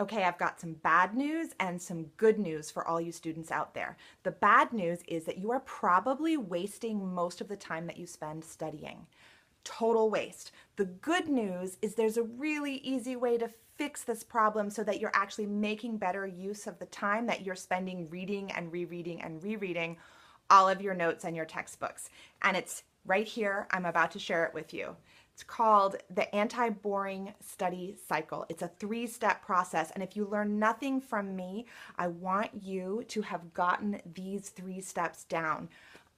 Okay, I've got some bad news and some good news for all you students out there. The bad news is that you are probably wasting most of the time that you spend studying. Total waste. The good news is there's a really easy way to fix this problem so that you're actually making better use of the time that you're spending reading and rereading all of your notes and your textbooks. And it's right here. I'm about to share it with you. It's called the anti-boring study cycle. It's a 3-step process. And if you learn nothing from me, I want you to have gotten these 3 steps down.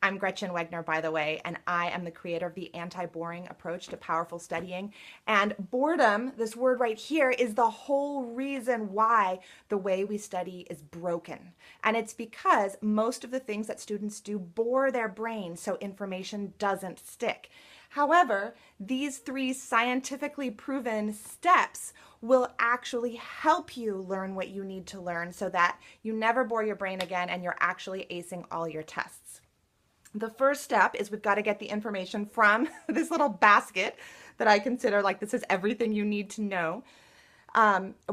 I'm Gretchen Wegner, by the way, and I am the creator of the anti-boring approach to powerful studying. And boredom, this word right here, is the whole reason why the way we study is broken. And it's because most of the things that students do bore their brain, so information doesn't stick. However, these 3 scientifically proven steps will actually help you learn what you need to learn so that you never bore your brain again and you're actually acing all your tests. The first step is we've got to get the information from this little basket that I consider like this is everything you need to know.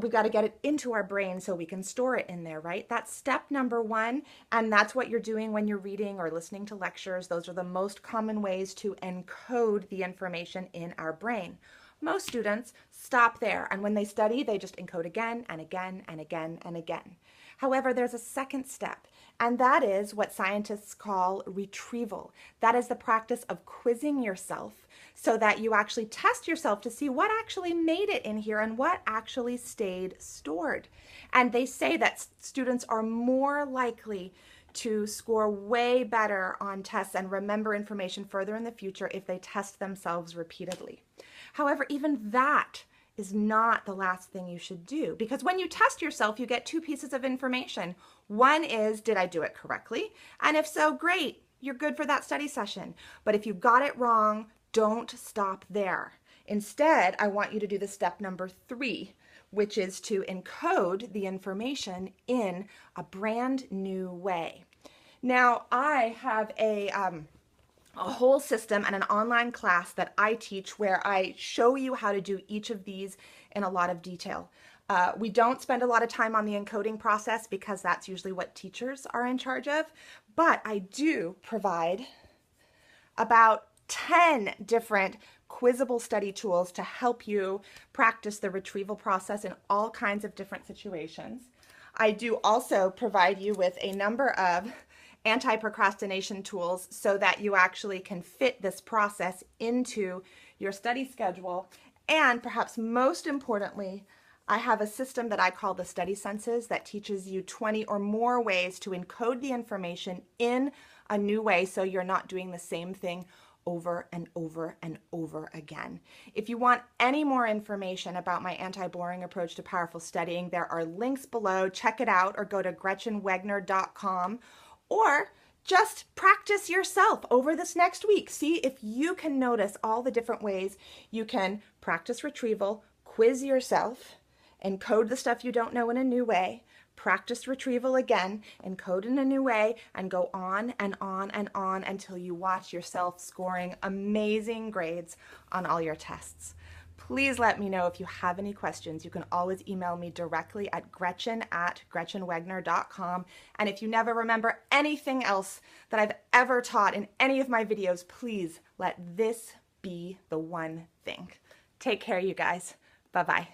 We've got to get it into our brain so we can store it in there, right? That's step number 1, and that's what you're doing when you're reading or listening to lectures. Those are the most common ways to encode the information in our brain. Most students stop there, and when they study, they just encode again and again and again and again. However, there's a second step, and that is what scientists call retrieval. That is the practice of quizzing yourself so that you actually test yourself to see what actually made it in here and what actually stayed stored. And they say that students are more likely to score way better on tests and remember information further in the future if they test themselves repeatedly. However, even that is not the last thing you should do, because when you test yourself, you get 2 pieces of information. One is, did I do it correctly? And if so, great, you're good for that study session. But if you got it wrong, don't stop there. Instead, I want you to do the step number 3, which is to encode the information in a brand new way. Now, I have a whole system and an online class that I teach where I show you how to do each of these in a lot of detail. We don't spend a lot of time on the encoding process because that's usually what teachers are in charge of, but I do provide about 10 different quizzable study tools to help you practice the retrieval process in all kinds of different situations. I do also provide you with a number of anti-procrastination tools so that you actually can fit this process into your study schedule. And perhaps most importantly, I have a system that I call the Study Census that teaches you 20 or more ways to encode the information in a new way so you're not doing the same thing over and over and over again. If you want any more information about my anti-boring approach to powerful studying, there are links below. Check it out or go to gretchenwegner.com. Or just practice yourself over this next week. See if you can notice all the different ways you can practice retrieval, quiz yourself, encode the stuff you don't know in a new way, practice retrieval again, encode in a new way, and go on and on and on until you watch yourself scoring amazing grades on all your tests. Please let me know if you have any questions. You can always email me directly at gretchen@gretchenwegner.com. And if you never remember anything else that I've ever taught in any of my videos, please let this be the one thing. Take care, you guys. Bye-bye.